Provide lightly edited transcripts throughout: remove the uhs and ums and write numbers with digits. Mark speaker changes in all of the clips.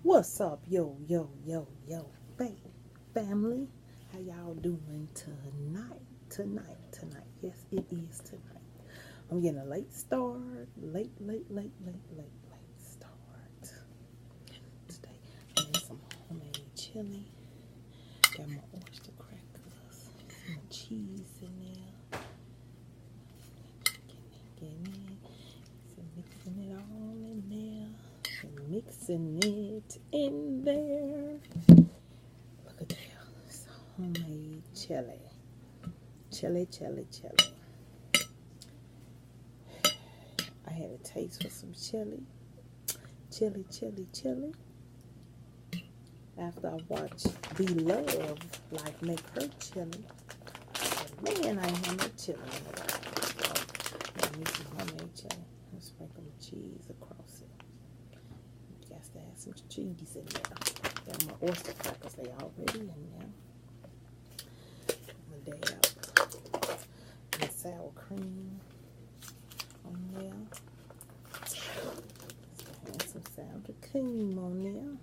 Speaker 1: What's up, yo, family? How y'all doing tonight? Yes, it is tonight. I'm getting a late start. Late start. Today, I made some homemade chili. Got my oyster crackers, some cheese in there. Mixing it all in there. Mixing it in there. Look at that. It's homemade chili. Chili. I had a taste for some chili. Chili. After I watched Be Love like make her chili. But man, I ain't had no chili. So, I need some homemade chili. I'll sprinkle cheese across it. Got to have some cheese in there. Got my oyster crackers, they already in there. My dab and sour cream on there. And some sour cream on there.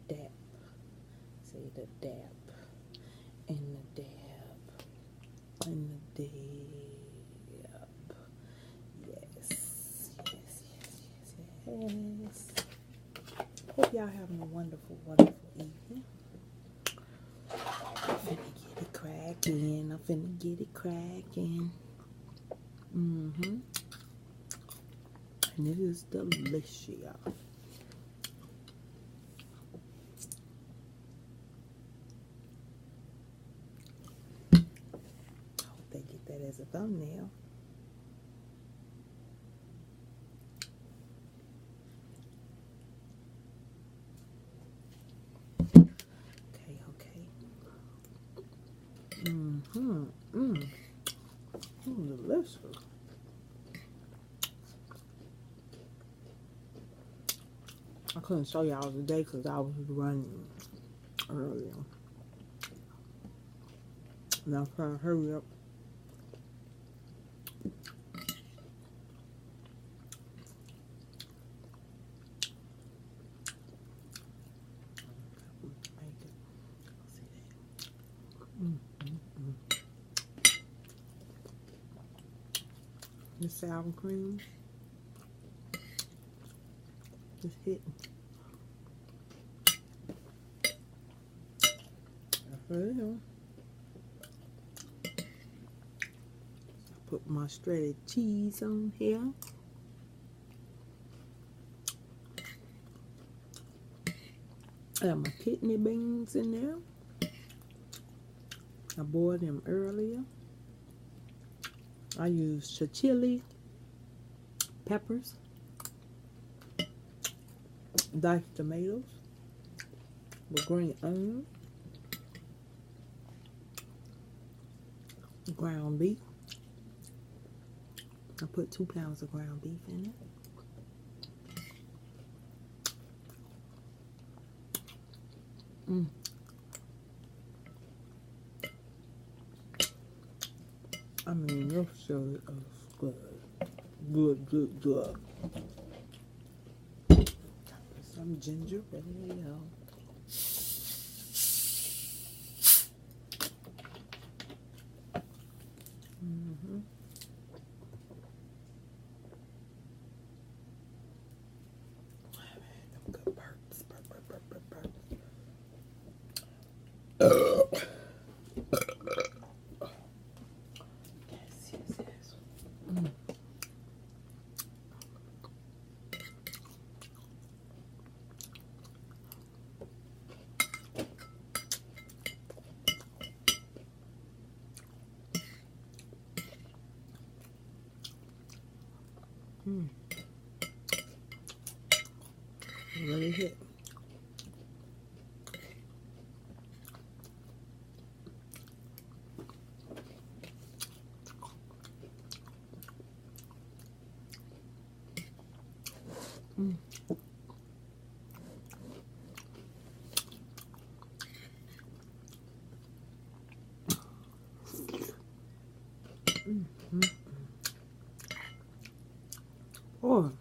Speaker 1: Dab. See the dab. And the dab. And the dab. Yes. Hope y'all having a wonderful evening. I'm finna get it cracking. And it is delicious, y'all. Hope they get that as a thumbnail. Delicious. I couldn't show y'all today because I was running earlier. And I'm trying to hurry up. The sour cream just hitting. Put my shredded cheese on here. I got my kidney beans in there. I boiled them earlier. I use chili peppers, diced tomatoes, with green onion, ground beef. I put 2 pounds of ground beef in it. I mean, this chili is good. Good. Put some ginger ale. Good burps. Really hit. Oh.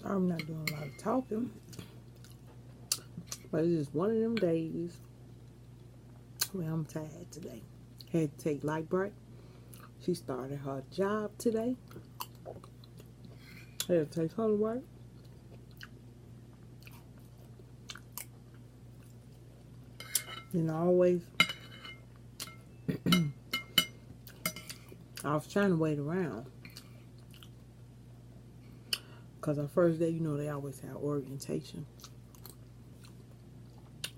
Speaker 1: Sorry, I'm not doing a lot of talking, but it's just one of them days where I'm tired today. Had to take light break. She started her job today. Had to take her to work. And always, I was trying to wait around. Because our first day, you know, they always have orientation.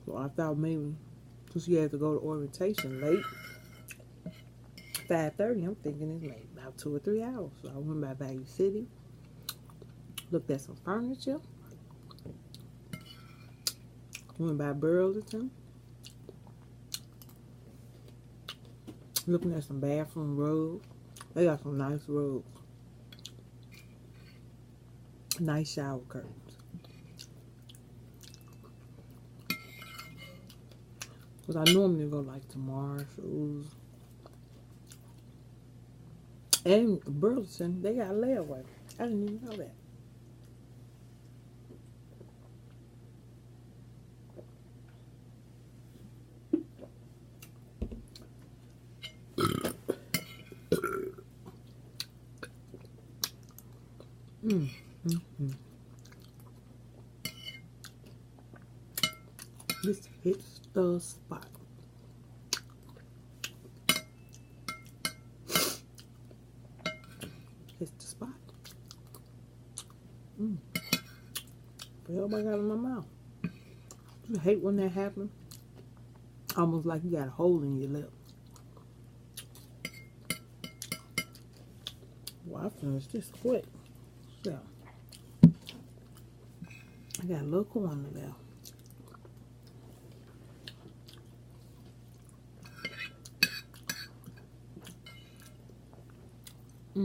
Speaker 1: So I thought maybe, since you had to go to orientation late, 5:30, I'm thinking it's maybe about 2 or 3 hours. So I went by Value City, looked at some furniture, went by Burlington, looking at some bathroom rugs. They got some nice rugs. Nice shower curtains. Because I normally go like to Marshall's and Burlington. They got a layaway. I didn't even know that. This hits the spot. Hits the spot. Well, I got in my mouth. You hate when that happens. Almost like you got a hole in your lip. Well, I finished this quick. So, I got a little corner there. I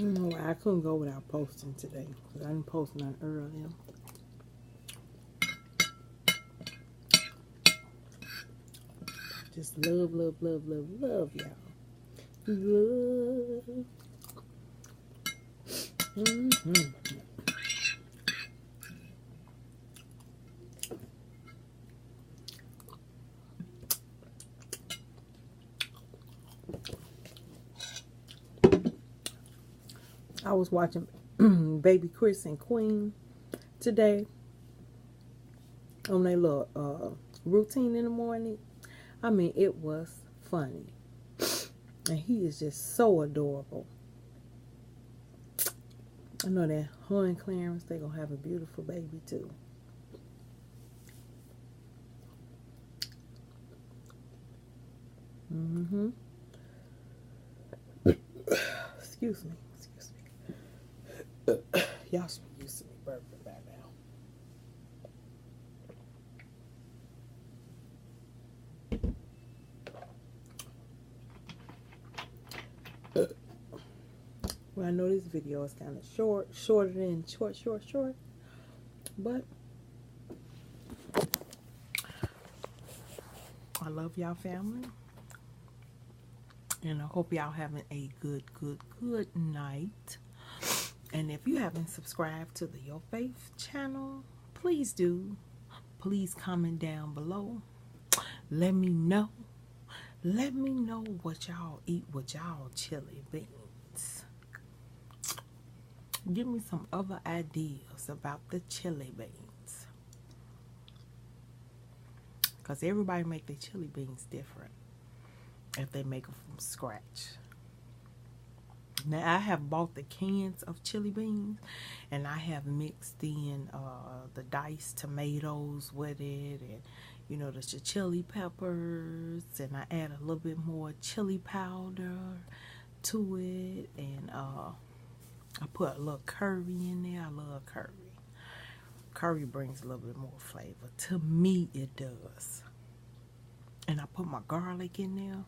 Speaker 1: don't know why I couldn't go without posting today, because I didn't post nothing earlier. Just love, love, love, love, love, y'all. Love. I was watching Baby Chris and Queen today on their little routine in the morning. I mean, it was funny. And he is just so adorable. I know that her and Clarence, they're going to have a beautiful baby too. Excuse me. Y'all should be used to me burping by now. Well, I know this video is kind of shorter than short, but I love y'all family, and I hope y'all having a good night. And if you haven't subscribed to the Your Faith channel, please do. Please comment down below. Let me know. Let me know what y'all eat with y'all chili beans. Give me some other ideas about the chili beans. Because everybody make their chili beans different if they make them from scratch. Now, I have bought the cans of chili beans, and I have mixed in the diced tomatoes with it, and you know, the chili peppers, and I add a little bit more chili powder to it, and I put a little curry in there. I love curry. Curry brings a little bit more flavor. To me, it does. And I put my garlic in there,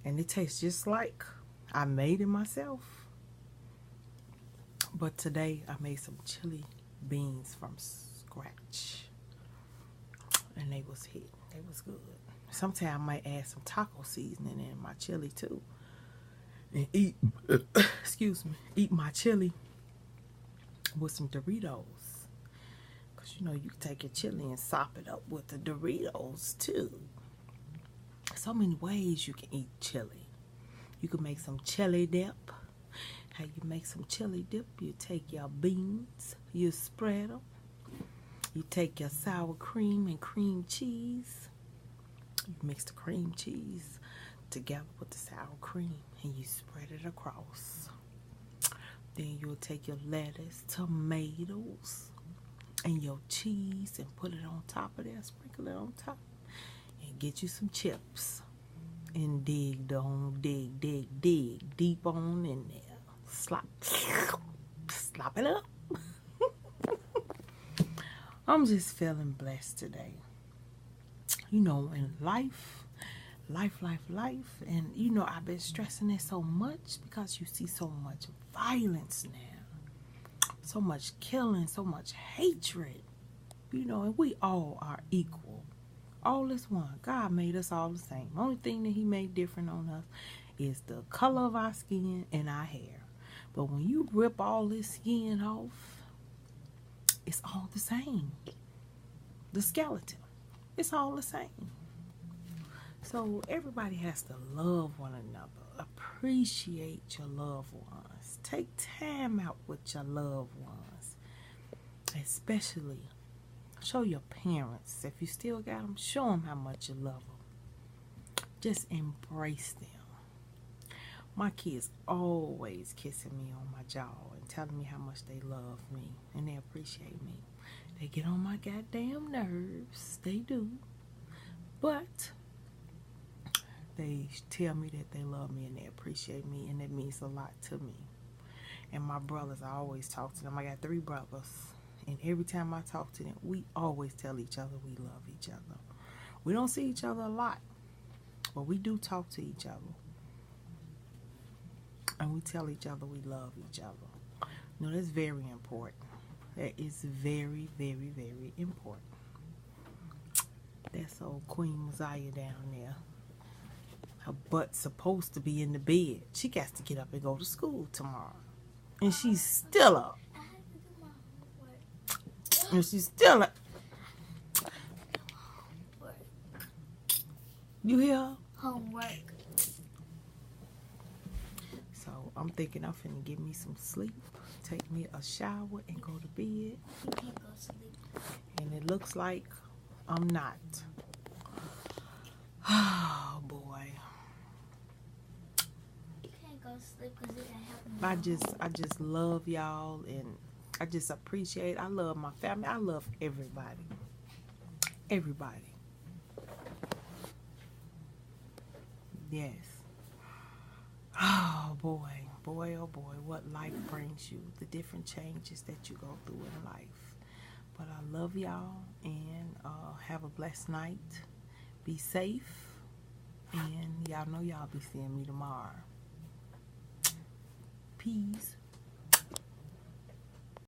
Speaker 1: and it tastes just like I made it myself. But today I made some chili beans from scratch, and they was hit. They was good. Sometimes I might add some taco seasoning in my chili too, and eat excuse me, eat my chili with some Doritos. Cause you know, you can take your chili and sop it up with the Doritos too. So many ways you can eat chili. You can make some chili dip. How you make some chili dip? You take your beans, you spread them. You take your sour cream and cream cheese. You mix the cream cheese together with the sour cream, and you spread it across. Then you'll take your lettuce, tomatoes, and your cheese and put it on top of there. Sprinkle it on top, and get you some chips. And dig deep on in there. Slop it up. I'm just feeling blessed today. You know, in life, and you know, I've been stressing it so much because you see so much violence now, so much killing, so much hatred. You know, and we all are equal. All is one. God made us all the same. Only thing that he made different on us is the color of our skin and our hair. But when you rip all this skin off, it's all the same. The skeleton, it's all the same. So everybody has to love one another. Appreciate your loved ones. Take time out with your loved ones. Especially show your parents, if you still got them, show them how much you love them. Just embrace them. My kids always kissing me on my jaw and telling me how much they love me and they appreciate me. They get on my goddamn nerves. They do. But they tell me that they love me and they appreciate me, and it means a lot to me. And my brothers, I always talk to them. I got 3 brothers. And every time I talk to them, we always tell each other we love each other. We don't see each other a lot, but we do talk to each other. And we tell each other we love each other. No, that's very important. That is very, very, very important. That's old Queen Messiah down there. Her butt's supposed to be in the bed. She got to get up and go to school tomorrow. And she's still up. And she's still up. You hear her?
Speaker 2: Homework.
Speaker 1: So I'm thinking I'm finna get me some sleep, take me a shower, and go to bed.
Speaker 2: You can't go to sleep.
Speaker 1: And it looks like I'm not. Oh boy.
Speaker 2: You can't go to sleep because it ain't happening.
Speaker 1: I just love y'all, and I just appreciate. I love my family. I love everybody. Everybody. Yes. Oh boy, boy, oh boy, what life brings you, the different changes that you go through in life. But I love y'all, and have a blessed night. Be safe, and y'all know y'all be seeing me tomorrow. Peace.